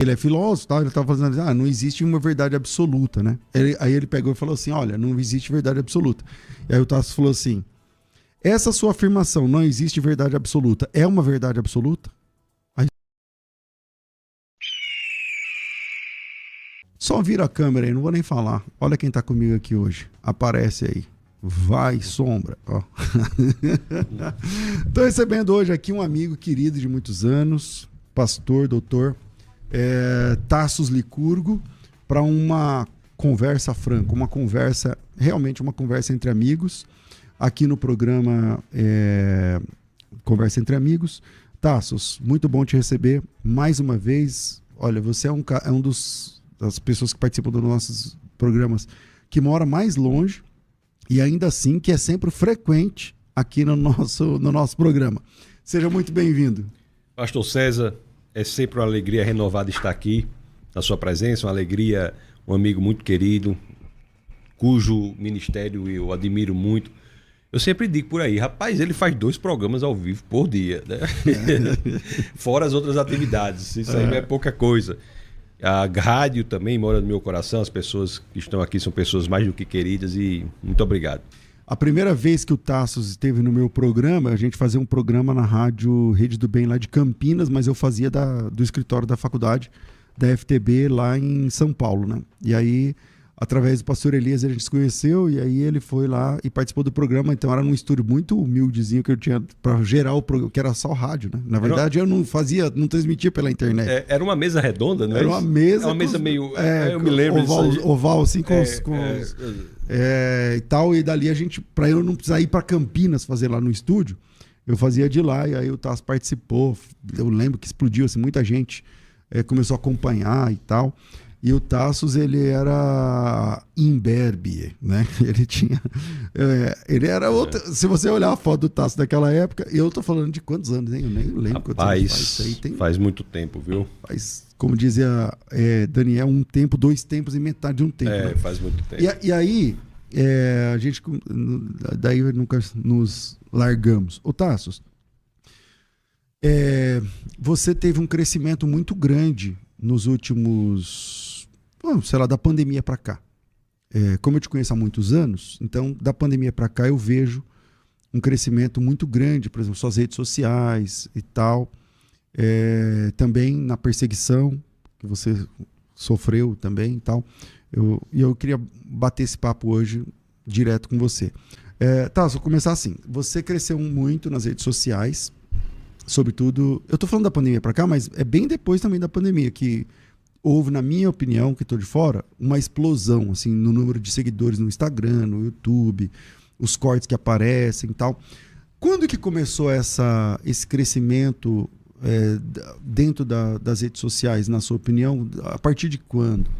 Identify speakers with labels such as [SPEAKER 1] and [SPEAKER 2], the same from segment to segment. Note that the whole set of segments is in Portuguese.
[SPEAKER 1] Ele é filósofo, tá? Ele estava fazendo, não existe uma verdade absoluta, né? Aí ele pegou e falou assim, olha, não existe verdade absoluta. E aí o Tasso falou assim, essa sua afirmação, não existe verdade absoluta, é uma verdade absoluta? Aí... Só vira a câmera aí, não vou nem falar. Olha quem tá comigo aqui hoje. Aparece aí. Vai, sombra. Ó. Tô recebendo hoje aqui um amigo querido de muitos anos, pastor, doutor, Tassos Licurgo, para uma conversa franca, realmente uma conversa entre amigos, aqui no programa Conversa Entre Amigos. Tassos, muito bom te receber mais uma vez. Olha, você é um das pessoas que participam dos nossos programas que mora mais longe e ainda assim que é sempre frequente aqui no nosso programa. Seja muito bem-vindo.
[SPEAKER 2] Pastor César, é sempre uma alegria renovada estar aqui na sua presença, uma alegria, um amigo muito querido, cujo ministério eu admiro muito. Eu sempre digo por aí, rapaz, ele faz 2 programas ao vivo por dia, né? Fora as outras atividades, isso aí não é pouca coisa. A rádio também mora no meu coração, as pessoas que estão aqui são pessoas mais do que queridas e muito obrigado.
[SPEAKER 1] A primeira vez que o Tassos esteve no meu programa, a gente fazia um programa na rádio Rede do Bem lá de Campinas, mas eu fazia do escritório da faculdade da FTB lá em São Paulo, né? E aí, através do pastor Elias, a gente se conheceu e aí ele foi lá e participou do programa. Então era num estúdio muito humildezinho que eu tinha para gerar o programa, que era só rádio, né? Na verdade, eu não transmitia pela internet.
[SPEAKER 2] Era uma mesa redonda, né?
[SPEAKER 1] Era uma mesa.
[SPEAKER 2] É uma mesa meio. Eu me lembro
[SPEAKER 1] oval assim, e tal. E dali para eu não precisar ir para Campinas fazer lá no estúdio, eu fazia de lá. E aí o Tassos participou. Eu lembro que explodiu, assim, muita gente começou a acompanhar e tal. E o Tassos, ele era imberbe, né? Ele tinha... ele era outro... Se você olhar a foto do Tassos daquela época, eu tô falando de quantos anos, hein? Eu nem lembro quantos anos faz.
[SPEAKER 2] Faz muito tempo, viu?
[SPEAKER 1] Faz, como dizia Daniel, 1 tempo, 2 tempos e metade de um tempo.
[SPEAKER 2] Né? Faz muito tempo.
[SPEAKER 1] E aí, a gente... Daí nunca nos largamos. Ô Tassos, você teve um crescimento muito grande nos últimos, da pandemia para cá. Como eu te conheço há muitos anos, então da pandemia para cá eu vejo um crescimento muito grande, por exemplo, suas redes sociais e tal, também na perseguição que você sofreu também e tal. Eu queria bater esse papo hoje direto com você. Vou começar assim. Você cresceu muito nas redes sociais, sobretudo, eu tô falando da pandemia para cá, mas é bem depois também da pandemia que houve, na minha opinião, que tô de fora, uma explosão assim, no número de seguidores no Instagram, no YouTube, os cortes que aparecem e tal. Quando que começou esse crescimento dentro das redes sociais, na sua opinião? A partir de quando?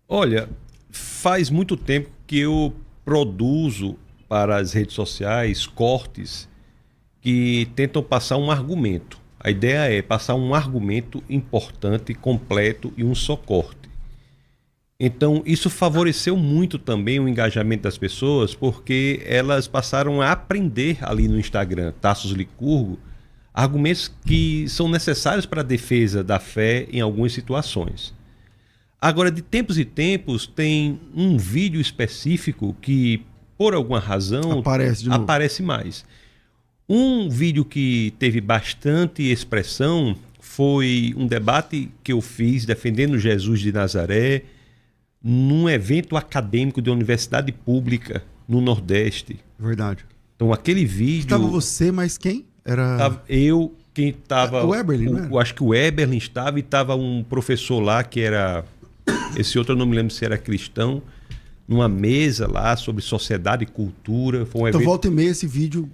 [SPEAKER 2] Olha, faz muito tempo que eu produzo para as redes sociais cortes que tentam passar um argumento. A ideia é passar um argumento importante, completo e um só corte. Então, isso favoreceu muito também o engajamento das pessoas, porque elas passaram a aprender ali no Instagram, Tassos Licurgo, argumentos que são necessários para a defesa da fé em algumas situações. Agora, de tempos em tempos, tem um vídeo específico que, por alguma razão, aparece mais. Um vídeo que teve bastante expressão foi um debate que eu fiz defendendo Jesus de Nazaré num evento acadêmico de uma universidade pública no Nordeste.
[SPEAKER 1] Verdade.
[SPEAKER 2] Então aquele vídeo...
[SPEAKER 1] Estava você, mas quem?
[SPEAKER 2] Tava eu, quem estava...
[SPEAKER 1] O Eberlin, né?
[SPEAKER 2] Eu acho que o Eberlin estava e estava um professor lá que era... Esse outro eu não me lembro se era cristão, numa mesa lá sobre sociedade e cultura. Foi um evento...
[SPEAKER 1] volta e meia esse vídeo...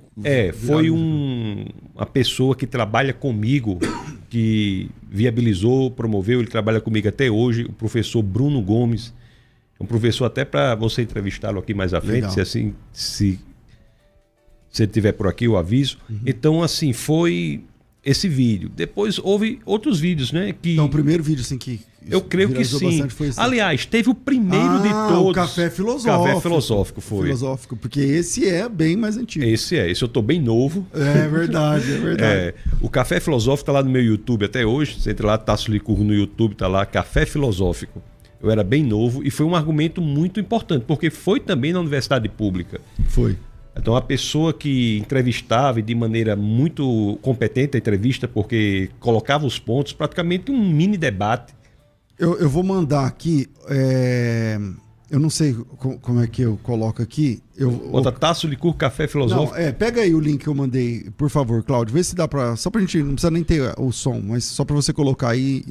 [SPEAKER 2] foi uma pessoa que trabalha comigo, que viabilizou, promoveu, ele trabalha comigo até hoje, o professor Bruno Gomes. É um professor até para você entrevistá-lo aqui mais à frente, se ele estiver por aqui, eu aviso. Então, assim, foi esse vídeo. Depois houve outros vídeos, né? Que
[SPEAKER 1] Então, o primeiro vídeo assim que
[SPEAKER 2] eu creio que sim.
[SPEAKER 1] Foi esse.
[SPEAKER 2] Aliás, teve o primeiro de todos.
[SPEAKER 1] O Café Filosófico.
[SPEAKER 2] Café Filosófico foi.
[SPEAKER 1] Filosófico, porque esse é bem mais antigo.
[SPEAKER 2] Esse eu tô bem novo.
[SPEAKER 1] É verdade, é verdade.
[SPEAKER 2] O Café Filosófico tá lá no meu YouTube até hoje. Você entra lá, Tasso Licurgo no YouTube, tá lá, Café Filosófico. Eu era bem novo e foi um argumento muito importante, porque foi também na universidade pública.
[SPEAKER 1] Foi.
[SPEAKER 2] Então, a pessoa que entrevistava e de maneira muito competente a entrevista, porque colocava os pontos, praticamente um mini debate.
[SPEAKER 1] Eu vou mandar aqui, eu não sei como é que eu coloco aqui.
[SPEAKER 2] Bota Tasso Licurgo Café Filosófico.
[SPEAKER 1] Não, pega aí o link que eu mandei, por favor, Cláudio. Vê se dá pra... Só pra gente, não precisa nem ter o som, mas só pra você colocar aí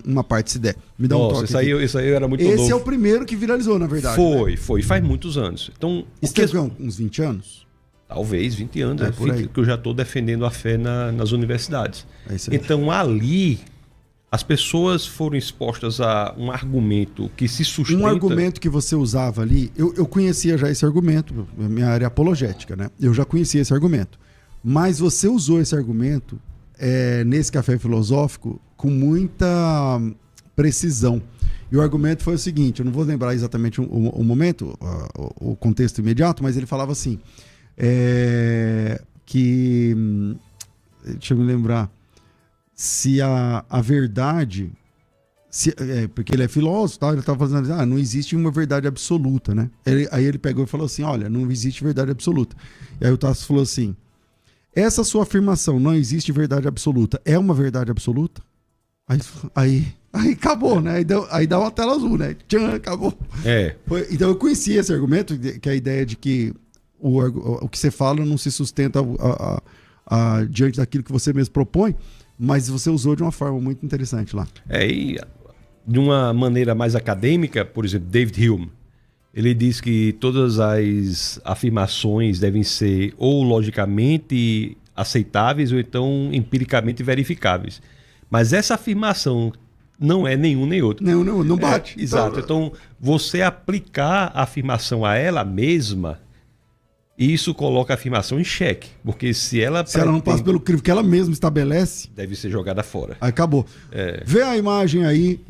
[SPEAKER 1] uma parte, se der. Me dá um toque.
[SPEAKER 2] Isso aí era muito novo.
[SPEAKER 1] Esse é o primeiro que viralizou, na verdade.
[SPEAKER 2] Foi. Faz muitos anos. Então,
[SPEAKER 1] isso tem uns 20 anos?
[SPEAKER 2] Talvez 20 anos,
[SPEAKER 1] por aí.
[SPEAKER 2] Que eu já estou defendendo a fé nas universidades.
[SPEAKER 1] É isso aí.
[SPEAKER 2] Então, ali, as pessoas foram expostas a um argumento que se sustenta...
[SPEAKER 1] Um argumento que você usava ali, eu conhecia já esse argumento, minha área apologética, né? Eu já conhecia esse argumento. Mas você usou esse argumento nesse Café Filosófico com muita precisão. E o argumento foi o seguinte, eu não vou lembrar exatamente o momento, o contexto imediato, mas ele falava assim... deixa eu me lembrar, se a verdade, porque ele é filósofo, tá? Ele estava fazendo, não existe uma verdade absoluta, né? Aí ele pegou e falou assim, olha, não existe verdade absoluta. E aí o Tasso falou assim, essa sua afirmação, não existe verdade absoluta, é uma verdade absoluta? Aí acabou, né? Aí dá uma tela azul, né? Tchan, acabou. Então eu conhecia esse argumento, que é a ideia de que o que você fala não se sustenta diante daquilo que você mesmo propõe, mas você usou de uma forma muito interessante lá.
[SPEAKER 2] E de uma maneira mais acadêmica, por exemplo, David Hume, ele diz que todas as afirmações devem ser ou logicamente aceitáveis ou então empiricamente verificáveis. Mas essa afirmação não é nenhum nem outro.
[SPEAKER 1] Não bate.
[SPEAKER 2] Exato. Então, você aplicar a afirmação a ela mesma, isso coloca a afirmação em xeque, porque se ela
[SPEAKER 1] não passa pelo crivo que ela mesma estabelece,
[SPEAKER 2] deve ser jogada fora.
[SPEAKER 1] Aí acabou. Vê a imagem aí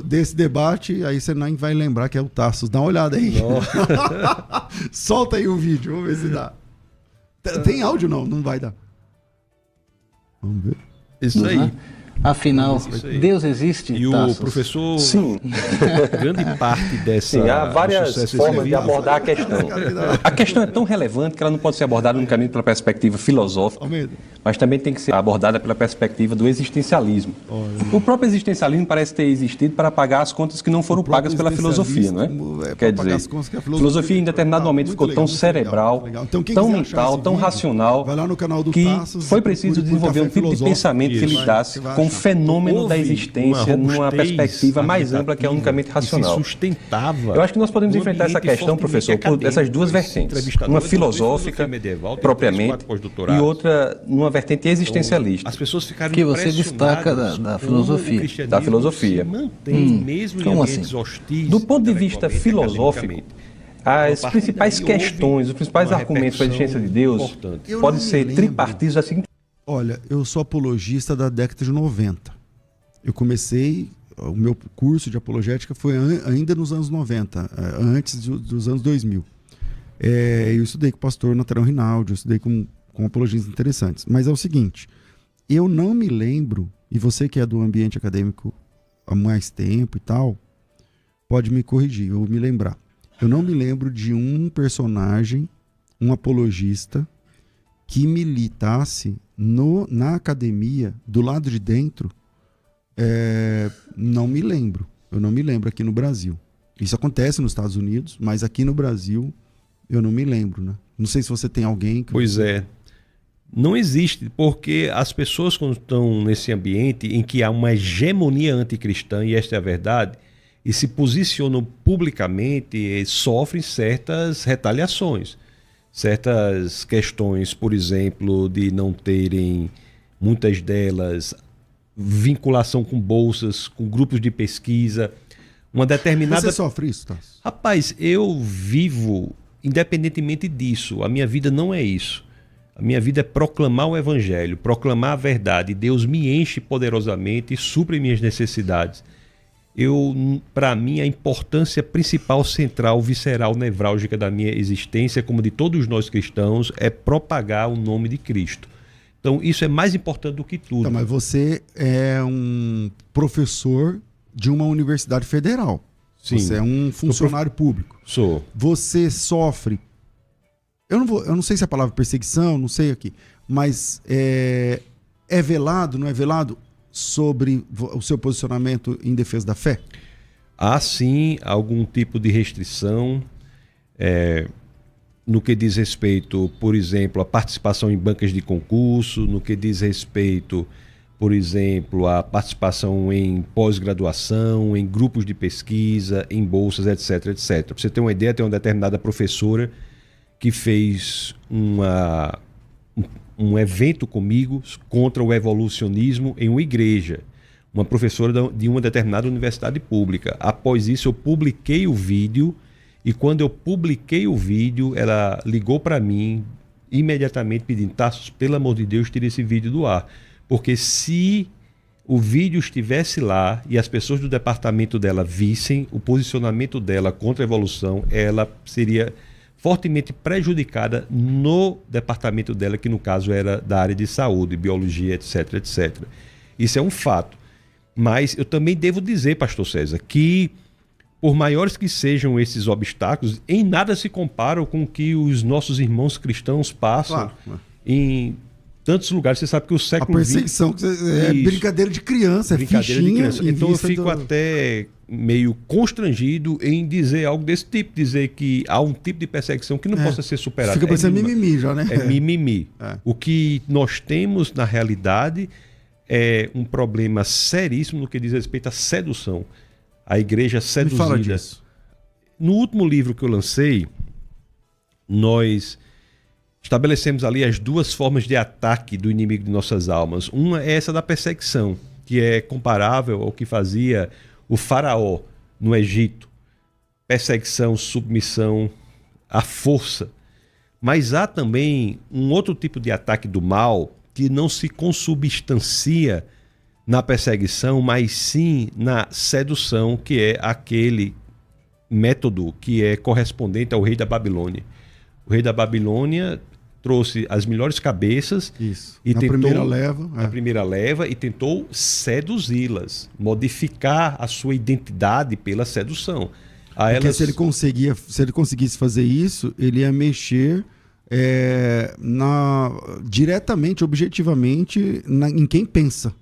[SPEAKER 1] desse debate, aí você nem vai lembrar que é o Tasso. Dá uma olhada aí. Solta aí o vídeo, vamos ver se dá. Tem áudio? Não vai dar. Vamos ver.
[SPEAKER 2] Isso aí.
[SPEAKER 3] Afinal, Deus existe?
[SPEAKER 2] E
[SPEAKER 3] Tasso?
[SPEAKER 2] o professor,
[SPEAKER 4] sim,
[SPEAKER 2] grande parte dessa...
[SPEAKER 4] Sim, há várias formas de abordar a questão. A questão é tão relevante que ela não pode ser abordada unicamente pela perspectiva filosófica, mas também tem que ser abordada pela perspectiva do existencialismo. O próprio existencialismo parece ter existido para pagar as contas que não foram pagas pela filosofia, não é? Quer dizer, a filosofia em determinado momento ficou tão cerebral, tão mental, tão racional, que foi preciso desenvolver um tipo de pensamento que lidasse com o fenômeno da existência numa perspectiva mais ampla que é unicamente racional. Eu acho que nós podemos enfrentar essa questão, professor, por essas duas vertentes. Uma filosófica, propriamente, e outra numa vertente existencialista.
[SPEAKER 2] As pessoas ficaram
[SPEAKER 3] que você destaca da filosofia.
[SPEAKER 2] Da filosofia. Mesmo em ambientes hostis.
[SPEAKER 3] Do ponto de vista filosófico, as principais questões, os principais argumentos para a existência de Deus podem ser tripartidos assim.
[SPEAKER 1] Olha, eu sou apologista da década de 90. Eu comecei, o meu curso de apologética foi ainda nos anos 90, antes dos anos 2000. Eu estudei com o pastor Nathanael Rinaldi, eu estudei com apologistas interessantes. Mas é o seguinte, eu não me lembro, e você que é do ambiente acadêmico há mais tempo e tal, pode me corrigir, ou me lembrar. Eu não me lembro de um personagem, um apologista, que militasse na academia, do lado de dentro, não me lembro. Eu não me lembro aqui no Brasil. Isso acontece nos Estados Unidos, mas aqui no Brasil eu não me lembro, né? Não sei se você tem alguém...
[SPEAKER 2] Pois é. Não existe, porque as pessoas quando estão nesse ambiente em que há uma hegemonia anticristã, e esta é a verdade, e se posicionam publicamente, sofrem certas retaliações. Certas questões, por exemplo, de não terem, muitas delas, vinculação com bolsas, com grupos de pesquisa, uma determinada...
[SPEAKER 1] Você sofre isso, Tasso?
[SPEAKER 2] Rapaz, eu vivo independentemente disso. A minha vida não é isso. A minha vida é proclamar o evangelho, proclamar a verdade. Deus me enche poderosamente e supre minhas necessidades. Para mim, a importância principal, central, visceral, nevrálgica da minha existência, como de todos nós cristãos, é propagar o nome de Cristo. Então, isso é mais importante do que tudo.
[SPEAKER 1] Então, mas você é um professor de uma universidade federal. Sim. Você é um funcionário público.
[SPEAKER 2] Sou.
[SPEAKER 1] Você sofre... Eu não sei se é a palavra perseguição, não sei aqui, mas é velado, não é velado sobre o seu posicionamento em defesa da fé?
[SPEAKER 2] Há sim algum tipo de restrição no que diz respeito, por exemplo, à participação em bancas de concurso, no que diz respeito, por exemplo, à participação em pós-graduação, em grupos de pesquisa, em bolsas, etc, etc. Para você ter uma ideia, tem uma determinada professora que fez um evento comigo contra o evolucionismo em uma igreja, uma professora de uma determinada universidade pública. Após isso, eu publiquei o vídeo, e quando eu publiquei o vídeo, ela ligou para mim imediatamente pedindo: Tassos, pelo amor de Deus, tire esse vídeo do ar. Porque se o vídeo estivesse lá e as pessoas do departamento dela vissem o posicionamento dela contra a evolução, ela seria fortemente prejudicada no departamento dela, que no caso era da área de saúde, biologia, etc, etc. Isso é um fato. Mas eu também devo dizer, pastor César, que por maiores que sejam esses obstáculos, em nada se comparam com o que os nossos irmãos cristãos passam em tantos lugares. Você sabe que o século XX...
[SPEAKER 1] A perseguição é brincadeira de criança, é
[SPEAKER 2] brincadeira de criança. Então eu fico
[SPEAKER 1] do...
[SPEAKER 2] até meio constrangido em dizer algo desse tipo, dizer que há um tipo de perseguição que não possa ser superado.
[SPEAKER 1] Fica parecendo mimimi já, né?
[SPEAKER 2] É mimimi. O que nós temos, na realidade, é um problema seríssimo no que diz respeito à sedução. A igreja seduzida.
[SPEAKER 1] Me fala disso.
[SPEAKER 2] No último livro que eu lancei, nós estabelecemos ali as duas formas de ataque do inimigo de nossas almas. Uma é essa da perseguição, que é comparável ao que fazia o faraó no Egito. Perseguição, submissão, à força. Mas há também um outro tipo de ataque do mal que não se consubstancia na perseguição, mas sim na sedução, que é aquele método que é correspondente ao rei da Babilônia. O rei da Babilônia trouxe as melhores cabeças e
[SPEAKER 1] na
[SPEAKER 2] primeira leva e tentou seduzi-las, modificar a sua identidade pela sedução.
[SPEAKER 1] Porque se ele conseguisse fazer isso, ele ia mexer diretamente, objetivamente, em quem pensa.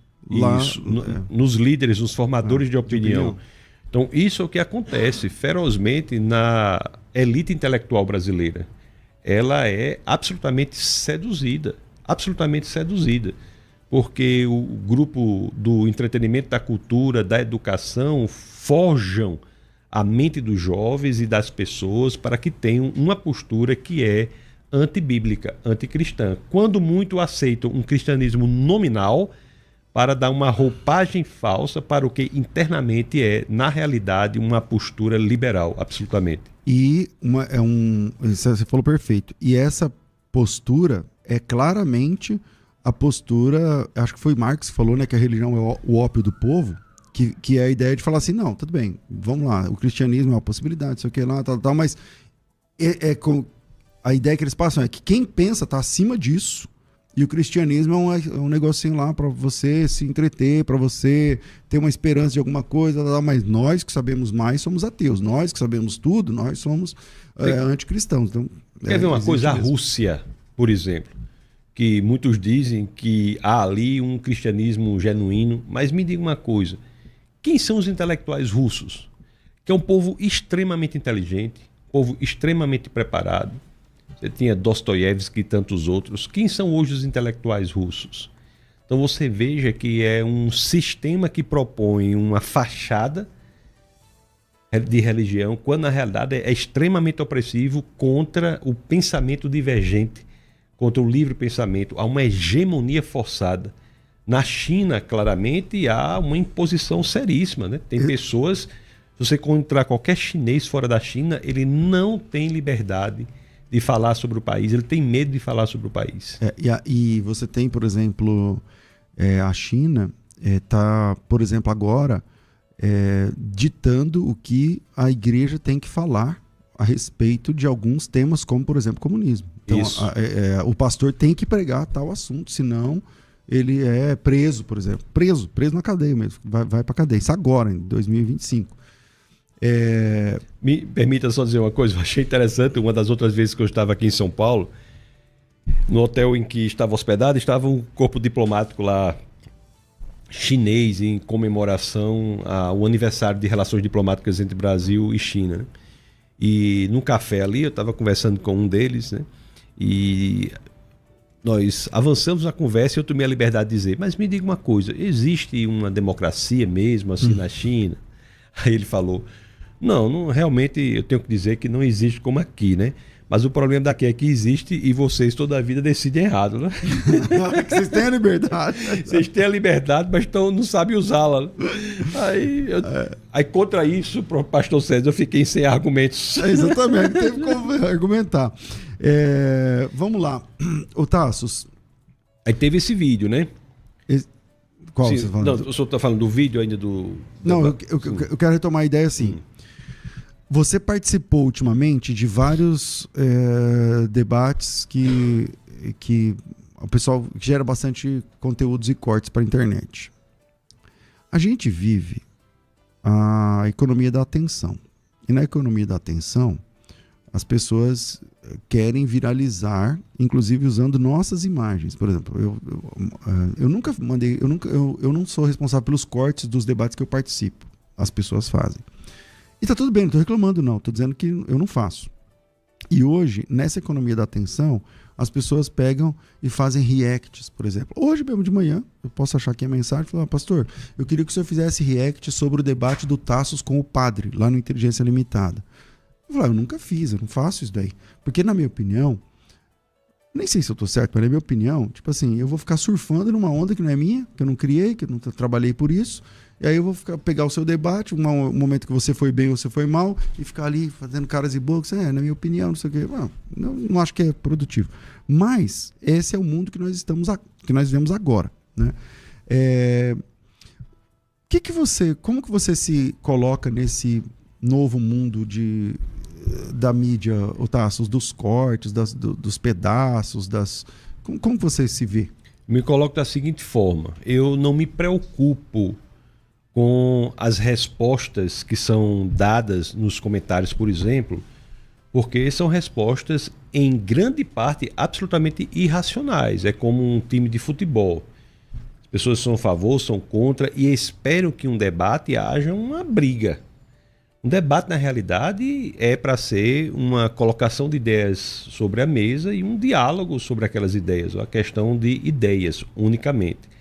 [SPEAKER 2] Isso, nos líderes, nos formadores de opinião. Então, isso é o que acontece ferozmente na elite intelectual brasileira. Ela é absolutamente seduzida, porque o grupo do entretenimento, da cultura, da educação forjam a mente dos jovens e das pessoas para que tenham uma postura que é antibíblica, anticristã. Quando muito aceitam um cristianismo nominal para dar uma roupagem falsa para o que internamente é, na realidade, uma postura liberal, absolutamente.
[SPEAKER 1] E você falou perfeito. E essa postura é claramente a postura, acho que foi Marx que falou, né, que a religião é o ópio do povo, que é a ideia de falar assim, não, tudo bem, vamos lá, o cristianismo é uma possibilidade, isso aqui lá, tal, mas a ideia que eles passam é que quem pensa está acima disso. E o cristianismo é um negocinho lá para você se entreter, para você ter uma esperança de alguma coisa, mas nós que sabemos mais somos ateus. Nós que sabemos tudo, nós somos anticristãos. Então,
[SPEAKER 2] quer ver uma coisa? A Rússia, por exemplo, que muitos dizem que há ali um cristianismo genuíno, mas me diga uma coisa, quem são os intelectuais russos? Que é um povo extremamente inteligente, povo extremamente preparado. Você tinha Dostoiévski e tantos outros. Quem são hoje os intelectuais russos? Então você veja que é um sistema que propõe uma fachada de religião, quando na realidade é extremamente opressivo contra o pensamento divergente, contra o livre pensamento. Há uma hegemonia forçada. Na China, claramente, há uma imposição seríssima, né? Tem pessoas, se você encontrar qualquer chinês fora da China, ele não tem liberdade de de falar sobre o país, ele tem medo de falar sobre o país.
[SPEAKER 1] E você tem, por exemplo, a China está, por exemplo, agora ditando o que a igreja tem que falar a respeito de alguns temas, como, por exemplo, comunismo. Então, o pastor tem que pregar tal assunto, senão ele é preso, por exemplo. Preso na cadeia mesmo. Vai para cadeia. Isso agora, em 2025.
[SPEAKER 2] Me permita só dizer uma coisa, eu achei interessante. Uma das outras vezes que eu estava aqui em São Paulo, no hotel em que estava hospedado, estava um corpo diplomático lá, chinês, em comemoração ao aniversário de relações diplomáticas entre Brasil e China, né? E num café ali, eu estava conversando com um deles, né? E nós avançamos na conversa e eu tomei a liberdade de dizer, mas me diga uma coisa, existe uma democracia mesmo assim na China? Aí ele falou, não, realmente eu tenho que dizer que não existe como aqui, né? Mas o problema daqui é que existe e vocês toda a vida decidem errado, né?
[SPEAKER 1] Vocês têm a liberdade.
[SPEAKER 2] Vocês têm a liberdade, mas não sabem usá-la. Aí contra isso, pastor César, eu fiquei sem argumentos.
[SPEAKER 1] Exatamente, teve como argumentar. Vamos lá. Ô Tassos.
[SPEAKER 2] Aí teve esse vídeo, né?
[SPEAKER 1] Qual
[SPEAKER 2] Sim,
[SPEAKER 1] você fala?
[SPEAKER 2] Não, o senhor está falando do vídeo ainda do...
[SPEAKER 1] Não, eu quero retomar a ideia assim. Você participou ultimamente de vários debates que o pessoal gera bastante conteúdos e cortes para a internet. A gente vive a economia da atenção. E na economia da atenção, as pessoas querem viralizar, inclusive usando nossas imagens. Por exemplo, eu nunca mandei, eu não sou responsável pelos cortes dos debates que eu participo. As pessoas fazem. E tá tudo bem, não tô reclamando não, tô dizendo que eu não faço. E hoje, nessa economia da atenção, as pessoas pegam e fazem reacts, por exemplo. Hoje mesmo de manhã, eu posso achar aqui a mensagem e falar, pastor, eu queria que o senhor fizesse react sobre o debate do Tassos com o padre, lá no Inteligência Limitada. Eu falei, eu nunca fiz, eu não faço isso daí. Porque na minha opinião, nem sei se eu tô certo, mas na minha opinião, tipo assim, eu vou ficar surfando numa onda que não é minha, que eu não criei, que eu não trabalhei por isso. E aí eu vou pegar o seu debate, um momento que você foi bem ou você foi mal, e ficar ali fazendo caras e bocas, na minha opinião, não sei o quê. Não acho que é produtivo. Mas esse é o mundo que nós vivemos agora, né? Como que você se coloca nesse novo mundo da mídia, Tassos, dos cortes, dos pedaços, como você se vê?
[SPEAKER 2] Me coloco da seguinte forma, eu não me preocupo com as respostas que são dadas nos comentários, por exemplo, porque são respostas, em grande parte, absolutamente irracionais. É como um time de futebol. As pessoas são a favor, são contra e esperam que um debate haja uma briga. Um debate, na realidade, é para ser uma colocação de ideias sobre a mesa e um diálogo sobre aquelas ideias, uma questão de ideias unicamente.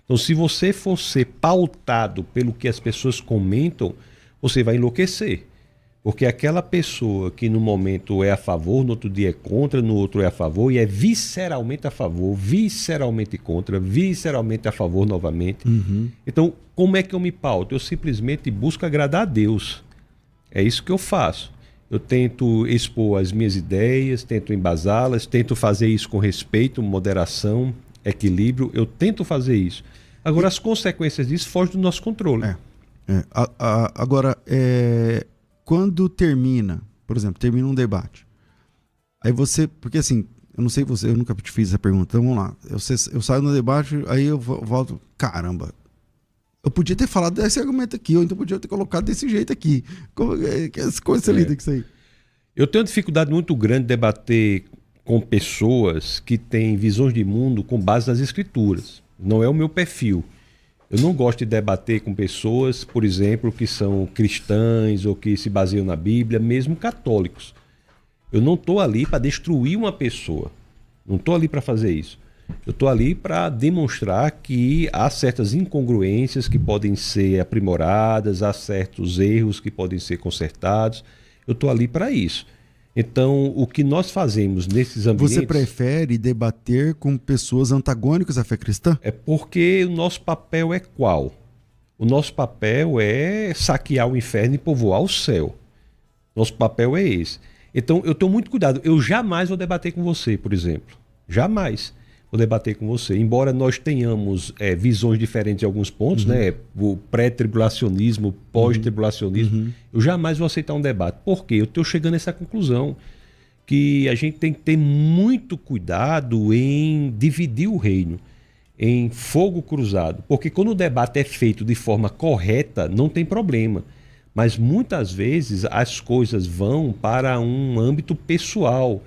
[SPEAKER 2] Então, se você for ser pautado pelo que as pessoas comentam, você vai enlouquecer. Porque aquela pessoa que no momento é a favor, no outro dia é contra, no outro é a favor, e é visceralmente a favor, visceralmente contra, visceralmente a favor novamente.
[SPEAKER 1] Uhum.
[SPEAKER 2] Então, como é que eu me pauto? Eu simplesmente busco agradar a Deus. É isso que eu faço. Eu tento expor as minhas ideias, tento embasá-las, tento fazer isso com respeito, moderação, equilíbrio. Eu tento fazer isso. Agora, as consequências disso fogem do nosso controle.
[SPEAKER 1] Agora, quando termina, por exemplo, termina um debate, aí você, porque assim, eu não sei você, eu nunca te fiz essa pergunta, então vamos lá, eu saio no debate, aí eu volto, caramba, eu podia ter falado desse argumento aqui, ou então podia ter colocado desse jeito aqui. Que coisa você lida com isso aí?
[SPEAKER 2] Eu tenho uma dificuldade muito grande de debater com pessoas que têm visões de mundo com base nas escrituras. Não é o meu perfil. Eu não gosto de debater com pessoas, por exemplo, que são cristãs ou que se baseiam na Bíblia, mesmo católicos. Eu não estou ali para destruir uma pessoa. Não estou ali para fazer isso. Eu estou ali para demonstrar que há certas incongruências que podem ser aprimoradas, há certos erros que podem ser consertados. Eu estou ali para isso. Então, o que nós fazemos nesses ambientes...
[SPEAKER 1] Você prefere debater com pessoas antagônicas à fé cristã?
[SPEAKER 2] É porque o nosso papel é qual? O nosso papel é saquear o inferno e povoar o céu. Nosso papel é esse. Então, eu tenho muito cuidado. Eu jamais vou debater com você, por exemplo. Jamais vou debater com você. Embora nós tenhamos visões diferentes em alguns pontos, né? O pré-tribulacionismo, pós-tribulacionismo, eu jamais vou aceitar um debate. Por quê? Eu estou chegando a essa conclusão que a gente tem que ter muito cuidado em dividir o reino, em fogo cruzado. Porque quando o debate é feito de forma correta, não tem problema. Mas muitas vezes as coisas vão para um âmbito pessoal.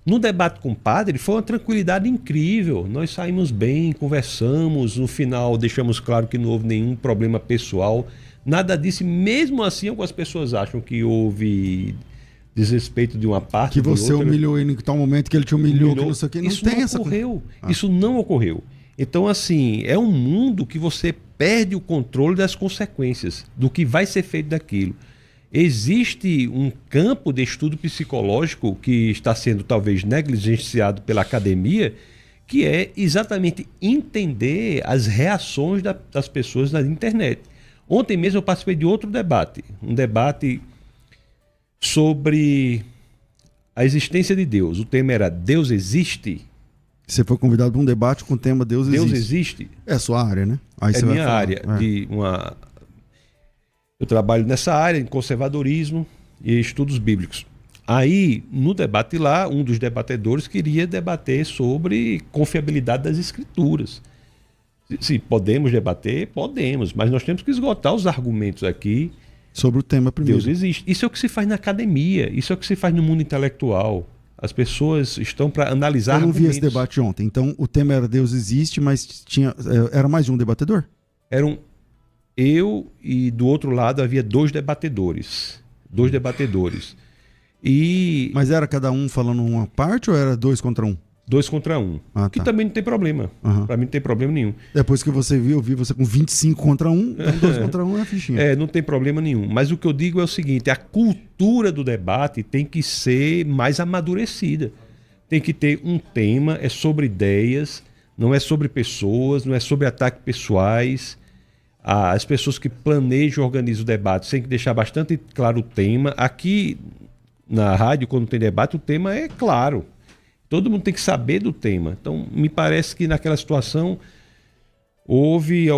[SPEAKER 2] No debate com o padre foi uma tranquilidade incrível. Nós saímos bem, conversamos, no final deixamos claro que não houve nenhum problema pessoal. Nada disso. Mesmo assim, algumas pessoas acham que houve desrespeito de uma parte.
[SPEAKER 1] Que você
[SPEAKER 2] outra.
[SPEAKER 1] Humilhou ele em tal momento que ele te humilhou. Que não sei o que. Não
[SPEAKER 2] isso
[SPEAKER 1] tem
[SPEAKER 2] não
[SPEAKER 1] essa
[SPEAKER 2] ocorreu. Isso não ocorreu. Então, assim, é um mundo que você perde o controle das consequências, do que vai ser feito daquilo. Existe um campo de estudo psicológico que está sendo talvez negligenciado pela academia, que é exatamente entender as reações das pessoas na internet. Ontem mesmo eu participei de outro debate, um debate sobre a existência de Deus. O tema era Deus existe?
[SPEAKER 1] Você foi convidado para um debate com o tema Deus existe.
[SPEAKER 2] Deus existe?
[SPEAKER 1] É a sua área, né? Aí
[SPEAKER 2] é minha área. Eu trabalho nessa área, em conservadorismo e estudos bíblicos. Aí, no debate lá, um dos debatedores queria debater sobre confiabilidade das escrituras. Se podemos debater, podemos, mas nós temos que esgotar os argumentos aqui.
[SPEAKER 1] Sobre o tema primeiro.
[SPEAKER 2] Deus existe. Isso é o que se faz na academia, isso é o que se faz no mundo intelectual. As pessoas estão para analisar argumentos.
[SPEAKER 1] Eu não vi esse debate ontem. Então, o tema era Deus existe, mas era mais de um debatedor?
[SPEAKER 2] Eu e do outro lado havia dois debatedores.
[SPEAKER 1] Mas era cada um falando uma parte ou era 2 contra 1?
[SPEAKER 2] 2 contra 1. Que também não tem problema. Para mim não tem problema nenhum.
[SPEAKER 1] Depois que você viu, eu vi você com 25 contra 1, então 2 contra 1 é a fichinha.
[SPEAKER 2] Não tem problema nenhum. Mas o que eu digo é o seguinte, a cultura do debate tem que ser mais amadurecida. Tem que ter um tema, é sobre ideias, não é sobre pessoas, não é sobre ataques pessoais. As pessoas que planejam e organizam o debate têm que deixar bastante claro o tema. Aqui na rádio, quando tem debate, o tema é claro. Todo mundo tem que saber do tema. Então, me parece que naquela situação houve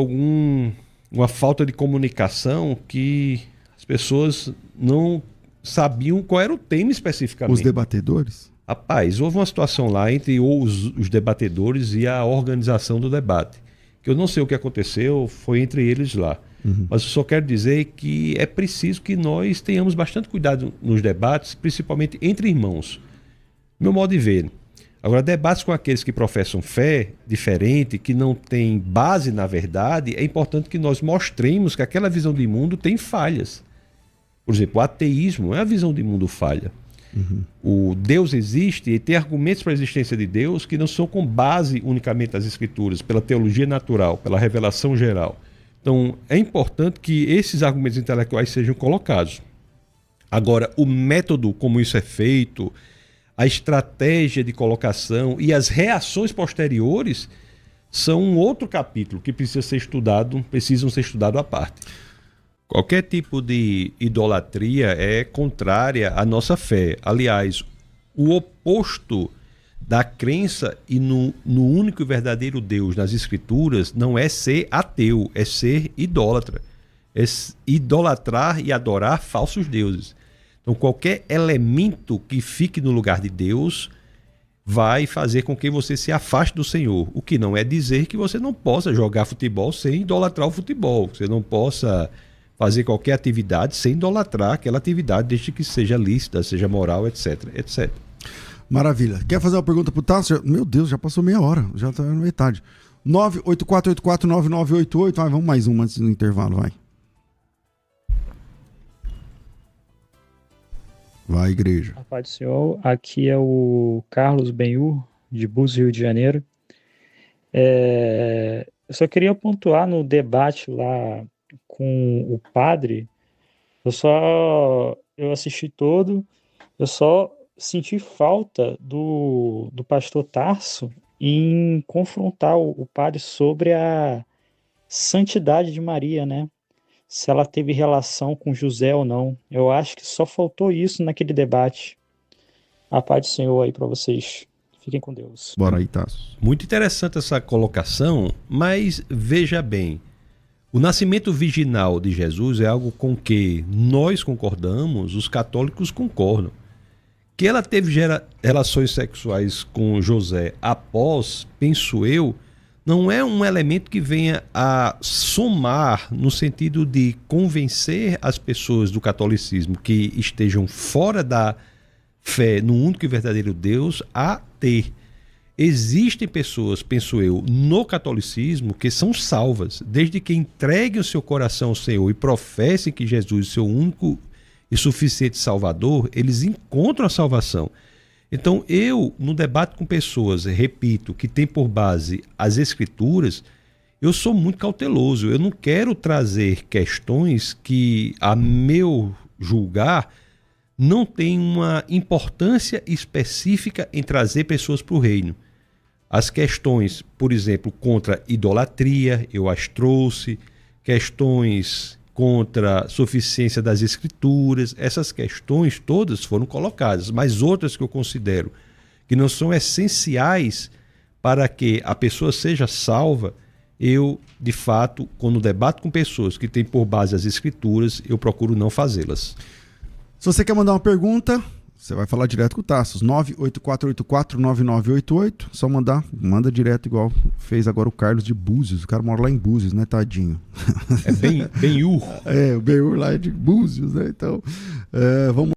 [SPEAKER 2] uma falta de comunicação que as pessoas não sabiam qual era o tema especificamente.
[SPEAKER 1] Os debatedores?
[SPEAKER 2] Rapaz, houve uma situação lá entre os debatedores e a organização do debate. Que eu não sei o que aconteceu, foi entre eles lá. Mas eu só quero dizer que é preciso que nós tenhamos bastante cuidado nos debates, principalmente entre irmãos. Meu modo de ver. Agora, debates com aqueles que professam fé diferente, que não tem base na verdade, é importante que nós mostremos que aquela visão de mundo tem falhas. Por exemplo, o ateísmo é a visão de mundo falha. O Deus existe e tem argumentos para a existência de Deus que não são com base unicamente nas Escrituras, pela teologia natural, pela revelação geral. Então, é importante que esses argumentos intelectuais sejam colocados. Agora, o método como isso é feito, a estratégia de colocação e as reações posteriores são um outro capítulo que precisam ser estudado à parte. Qualquer tipo de idolatria é contrária à nossa fé. Aliás, o oposto da crença e no único e verdadeiro Deus nas Escrituras não é ser ateu, é ser idólatra. É idolatrar e adorar falsos deuses. Então, qualquer elemento que fique no lugar de Deus vai fazer com que você se afaste do Senhor. O que não é dizer que você não possa jogar futebol sem idolatrar o futebol. Que você não possa fazer qualquer atividade sem idolatrar aquela atividade, desde que seja lícita, seja moral, etc, etc.
[SPEAKER 1] Maravilha. Quer fazer uma pergunta pro Tasso? Meu Deus, já passou meia hora. Já tá na metade. 984849988. Vai, vamos mais uma antes do intervalo, vai. Vai, igreja.
[SPEAKER 5] A paz do Senhor, aqui é o Carlos Benhur, de Búzios, Rio de Janeiro. Eu só queria pontuar no debate lá com o padre. Eu assisti todo, eu só senti falta do pastor Tarso em confrontar o padre sobre a santidade de Maria, né? Se ela teve relação com José ou não. Eu acho que só faltou isso naquele debate. A paz do Senhor aí para vocês. Fiquem com Deus.
[SPEAKER 1] Bora aí, Tasso.
[SPEAKER 2] Muito interessante essa colocação, mas veja bem, o nascimento virginal de Jesus é algo com que nós concordamos, os católicos concordam. Que ela teve relações sexuais com José após, penso eu, não é um elemento que venha a somar no sentido de convencer as pessoas do catolicismo que estejam fora da fé no único e verdadeiro Deus a ter. Existem pessoas, penso eu, no catolicismo que são salvas, desde que entreguem o seu coração ao Senhor e professem que Jesus é seu único e suficiente Salvador, eles encontram a salvação. Então eu, no debate com pessoas, repito, que tem por base as Escrituras, eu sou muito cauteloso. Eu não quero trazer questões que, a meu julgar, não tem uma importância específica em trazer pessoas para o reino. As questões, por exemplo, contra idolatria, eu as trouxe, questões contra a suficiência das Escrituras, essas questões todas foram colocadas, mas outras que eu considero que não são essenciais para que a pessoa seja salva, eu, de fato, quando debato com pessoas que têm por base as Escrituras, eu procuro não fazê-las.
[SPEAKER 1] Se você quer mandar uma pergunta, você vai falar direto com o Tassos, 984849988, só manda direto, igual fez agora o Carlos de Búzios. O cara mora lá em Búzios, né, tadinho?
[SPEAKER 2] É Benhur.
[SPEAKER 1] O Benhur lá é de Búzios, né? Então, vamos